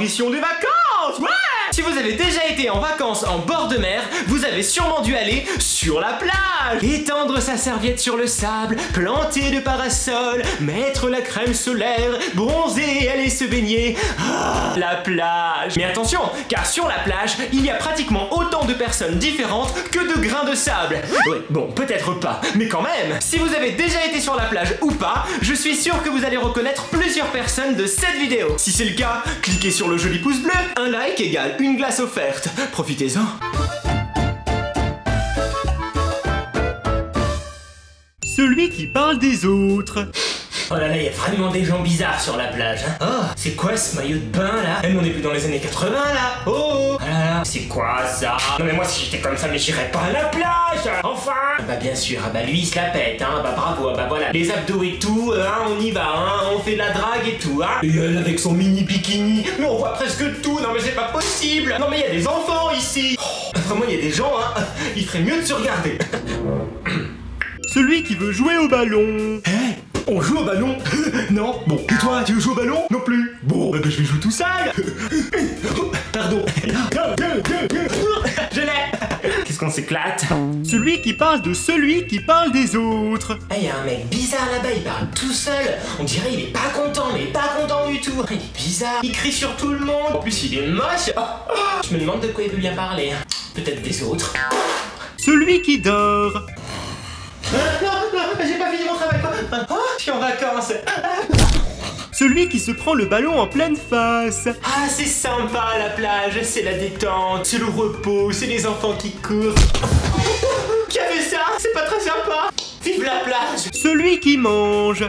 l'apparition des vacances. Ouais! Si vous avez déjà été en vacances en bord de mer, vous avez sûrement dû aller sur la plage, étendre sa serviette sur le sable, planter le parasol, mettre la crème solaire, bronzer et aller se baigner. Ah, la plage. Mais attention, car sur la plage, il y a pratiquement autant de personnes différentes que de grains de sable. Oui, bon, peut-être pas, mais quand même. Si vous avez déjà été sur la plage ou pas, je suis sûr que vous allez reconnaître plusieurs personnes de cette vidéo. Si c'est le cas, cliquez sur le joli pouce bleu. Un like égale une glace offerte. Profitez-en. Celui qui parle des autres. Oh là là, il y a vraiment des gens bizarres sur la plage, hein. Oh, c'est quoi ce maillot de bain là? Même on est plus dans les années 80 là. Oh, ah là là, c'est quoi ça? Non mais moi si j'étais comme ça, mais j'irais pas à la plage. Enfin. Bah bien sûr, ah bah lui il se la pète, hein. Bah bravo, bah voilà, les abdos et tout, hein, on y va, hein, on fait de la drague et tout, hein. Et elle avec son mini bikini, mais on voit presque tout. Non mais c'est pas possible. Non mais il y a des enfants ici. Oh, vraiment il y a des gens, hein. Il ferait mieux de se regarder. Celui qui veut jouer au ballon. Hey, on joue au ballon? Non. Bon, et toi, tu veux jouer au ballon? Non plus. Bon, bah je vais jouer tout seul. Pardon. Je l'ai. Qu'est-ce qu'on s'éclate? Celui qui parle de celui qui parle des autres. Il y a un mec bizarre là-bas, il parle tout seul. On dirait il est pas content, mais pas content du tout. Il est bizarre, il crie sur tout le monde. En plus, il est moche. Je me demande de quoi il veut bien parler. Peut-être des autres. Celui qui dort. Non, j'ai pas fini mon travail. Je suis en vacances. Celui qui se prend le ballon en pleine face. Ah, c'est sympa la plage, c'est la détente, c'est le repos, c'est les enfants qui courent. Qui a fait ça? C'est pas très sympa. Vive la plage. Celui qui mange.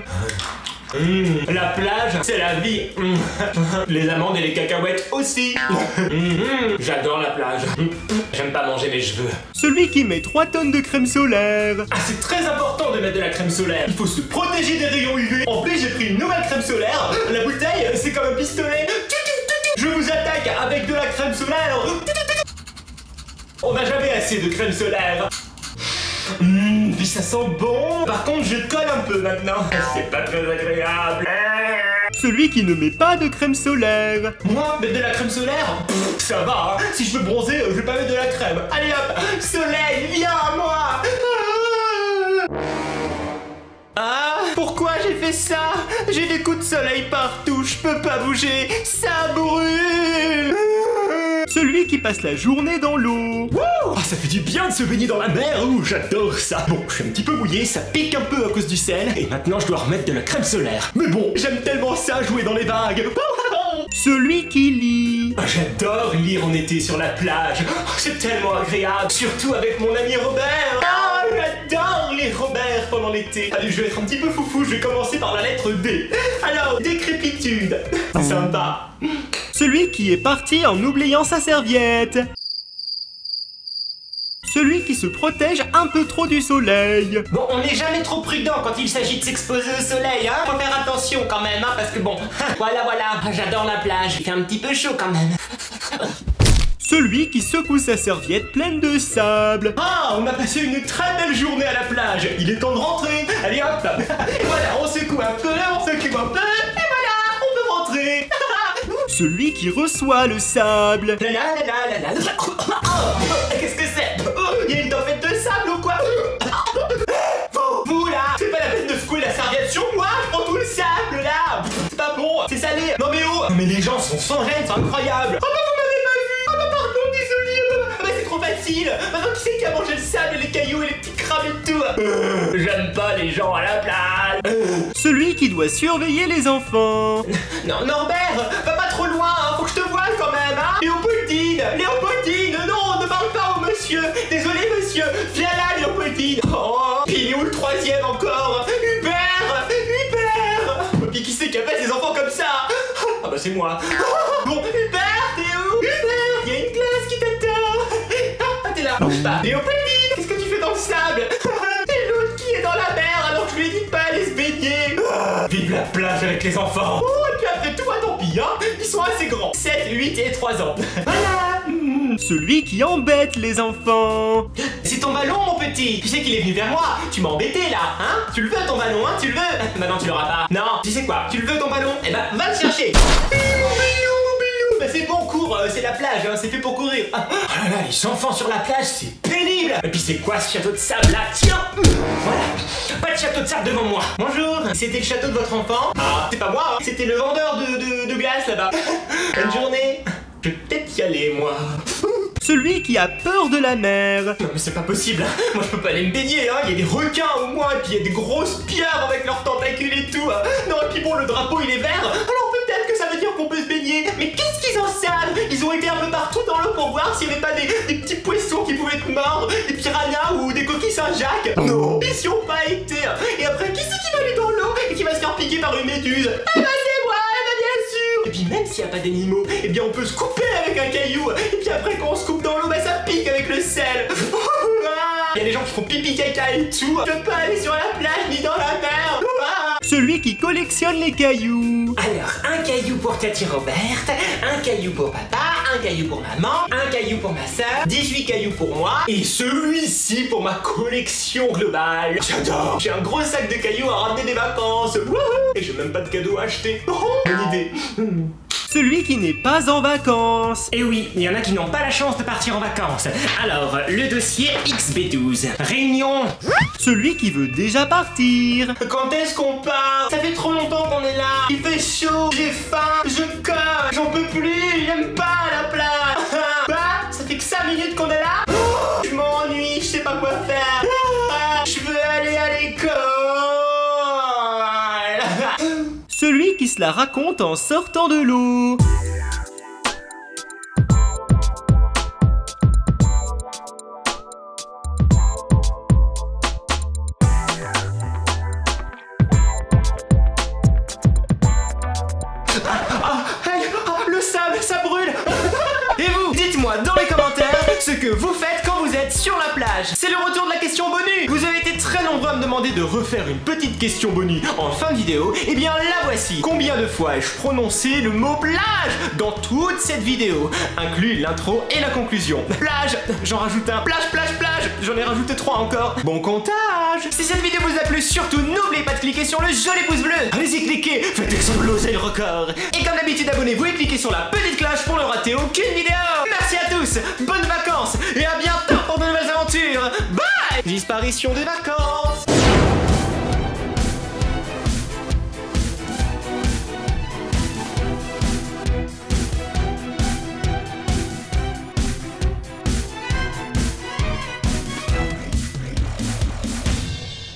La plage, c'est la vie. Les amandes et les cacahuètes aussi. J'adore la plage. J'aime pas manger mes cheveux. Celui qui met 3 tonnes de crème solaire. Ah, c'est très important de mettre de la crème solaire. Il faut se protéger des rayons UV. En plus, j'ai pris une nouvelle crème solaire. La bouteille, c'est comme un pistolet. Je vous attaque avec de la crème solaire. On n'a jamais assez de crème solaire. Puis ça sent bon. Par contre, je colle un peu maintenant. C'est pas très agréable. Celui qui ne met pas de crème solaire. Moi, mettre de la crème solaire? Ça va, hein. Si je veux bronzer, je vais pas mettre de la crème. Allez hop, soleil, viens à moi. Ah, pourquoi j'ai fait ça? J'ai des coups de soleil partout, je peux pas bouger, ça brûle. Celui qui passe la journée dans l'eau. Ah, ça fait du bien de se baigner dans la mer. J'adore ça. Bon, je suis un petit peu mouillé, ça pique un peu à cause du sel. Et maintenant, je dois remettre de la crème solaire. Mais bon, j'aime tellement ça, jouer dans les vagues. Celui qui lit. Ah, j'adore lire en été sur la plage. C'est tellement agréable, surtout avec mon ami Robert. Ah, j'adore lire Robert pendant l'été. Allez, je vais être un petit peu foufou, je vais commencer par la lettre D. Alors, décrépitude. C'est sympa. Celui qui est parti en oubliant sa serviette. Celui qui se protège un peu trop du soleil. Bon, on n'est jamais trop prudent quand il s'agit de s'exposer au soleil, hein. Faut faire attention quand même, hein, parce que bon, voilà. J'adore la plage, il fait un petit peu chaud quand même. Celui qui secoue sa serviette pleine de sable. Ah, on a passé une très belle journée à la plage. Il est temps de rentrer. Allez hop. Et voilà, on secoue un peu, on secoue un peu. Et voilà, on peut rentrer. Celui qui reçoit le sable. Qu'est-ce que c'est? Il y a une tempête de sable ou quoi? Vous là, c'est pas la peine de secouer la serviette sur moi, je prends tout le sable là. C'est pas bon, c'est salé. Non mais oh, mais les gens sont sans gêne, c'est incroyable. Oh bah vous m'avez pas vu. Oh bah pardon, désolé. Ah bah c'est trop facile. Maintenant qui c'est qui a mangé le sable et les cailloux et les petits crabes et tout? J'aime pas les gens à la plage. Celui qui doit surveiller les enfants. Non, Norbert, va pas trop loin, hein, faut que je te voie quand même, hein. Léopoldine, non, ne parle pas au monsieur. Désolé monsieur, viens là Léopoldine. Oh, puis il est où le troisième encore? Hubert. Puis qui c'est qui a fait des enfants comme ça? Ah bah c'est moi. Bon, Hubert, t'es où? Hubert, il y a une glace qui t'attend. Ah, t'es là. Bah, Léopoldine, qu'est-ce que tu fais dans le sable? Et l'autre qui est dans la mer alors que je lui ai dit de pas aller se baigner. Vive la plage avec les enfants. Oh, et puis après tout, tant pis, hein. Ils sont assez grands. 7, 8 et 3 ans. Voilà. Celui qui embête les enfants. C'est ton ballon, mon petit. Tu sais qu'il est venu vers moi. Tu m'as embêté, là, hein. Tu le veux, ton ballon, hein. Tu le veux. Maintenant, tu l'auras pas. Non, tu sais quoi. Tu le veux, ton ballon. Eh ben, va le chercher. Mon bilou. Bah, c'est bon, cours, c'est la plage, hein, c'est fait pour courir. Oh là là, les enfants sur la plage, c'est pénible. Et puis c'est quoi ce château de sable là? Tiens, voilà, pas de château de sable devant moi. Bonjour, c'était le château de votre enfant? Ah, c'est pas moi, hein. C'était le vendeur de glace là-bas. Bonne journée. Je vais peut-être y aller, moi. Celui qui a peur de la mer. Non mais c'est pas possible, hein. Moi je peux pas aller me baigner, hein. Il y a des requins au moins, et puis il y a des grosses pierres avec leurs tentacules et tout, hein. Non, et puis bon, le drapeau il est vert, alors peut-être que ça veut dire qu'on peut se baigner. Mais qu'est-ce qu'ils en savent? Ils ont été un peu partout dans l'eau pour voir s'il y avait pas des petits poissons qui pouvaient te mordre, des piranhas ou des coquilles Saint-Jacques. Non, ils y ont pas été. Et après, qui c'est qui va aller dans l'eau et qui va se faire piquer par une méduse? Eh ben c'est moi, eh ben bien sûr. Et puis même s'il y a pas d'animaux, eh bien on peut se couper avec un caillou. Et puis après quand on se coupe dans l'eau, bah ça pique avec le sel. Il y a des gens qui font pipi caca et tout. Je peux pas aller sur la plage ni dans la mer. Celui qui collectionne les cailloux. Alors, un caillou pour Cathy Robert, un caillou pour papa, un caillou pour maman, un caillou pour ma soeur, 18 cailloux pour moi, et celui-ci pour ma collection globale. J'adore. J'ai un gros sac de cailloux à ramener des vacances. Wouhou. Et j'ai même pas de cadeau à acheter. Oh, bonne idée. Celui qui n'est pas en vacances. Et oui, il y en a qui n'ont pas la chance de partir en vacances. Alors, le dossier XB12. Réunion. Celui qui veut déjà partir. Quand est-ce qu'on part? Ça fait trop longtemps qu'on est là. Il fait chaud, j'ai faim, je colle, j'en peux plus, j'aime pas la plage. Bah, ça fait que 5 minutes qu'on est là. Je m'ennuie, je sais pas quoi faire. Je veux aller à l'école. Celui qui se la raconte en sortant de l'eau. Le sable, ça brûle. Et vous, dites-moi dans les commentaires ce que vous faites quand vous êtes sur la plage. C'est le retour de la question bonus. Vous avez été très nombreux à me demander de refaire une petite question bonus en fin de vidéo. Et bien la voici. Combien de fois ai-je prononcé le mot plage dans toute cette vidéo, inclus l'intro et la conclusion? Plage, j'en rajoute un. Plage, plage, plage, j'en ai rajouté 3 encore. Bon comptage. Si cette vidéo vous a plu, surtout n'oubliez pas de cliquer sur le joli pouce bleu. Allez-y, cliquez, faites exploser le record. Et comme d'habitude, abonnez-vous et cliquez sur la petite cloche pour ne rater aucune vidéo. Merci à tous, bonnes vacances et à bientôt pour de nouvelles aventures. Bye. Disparition des vacances.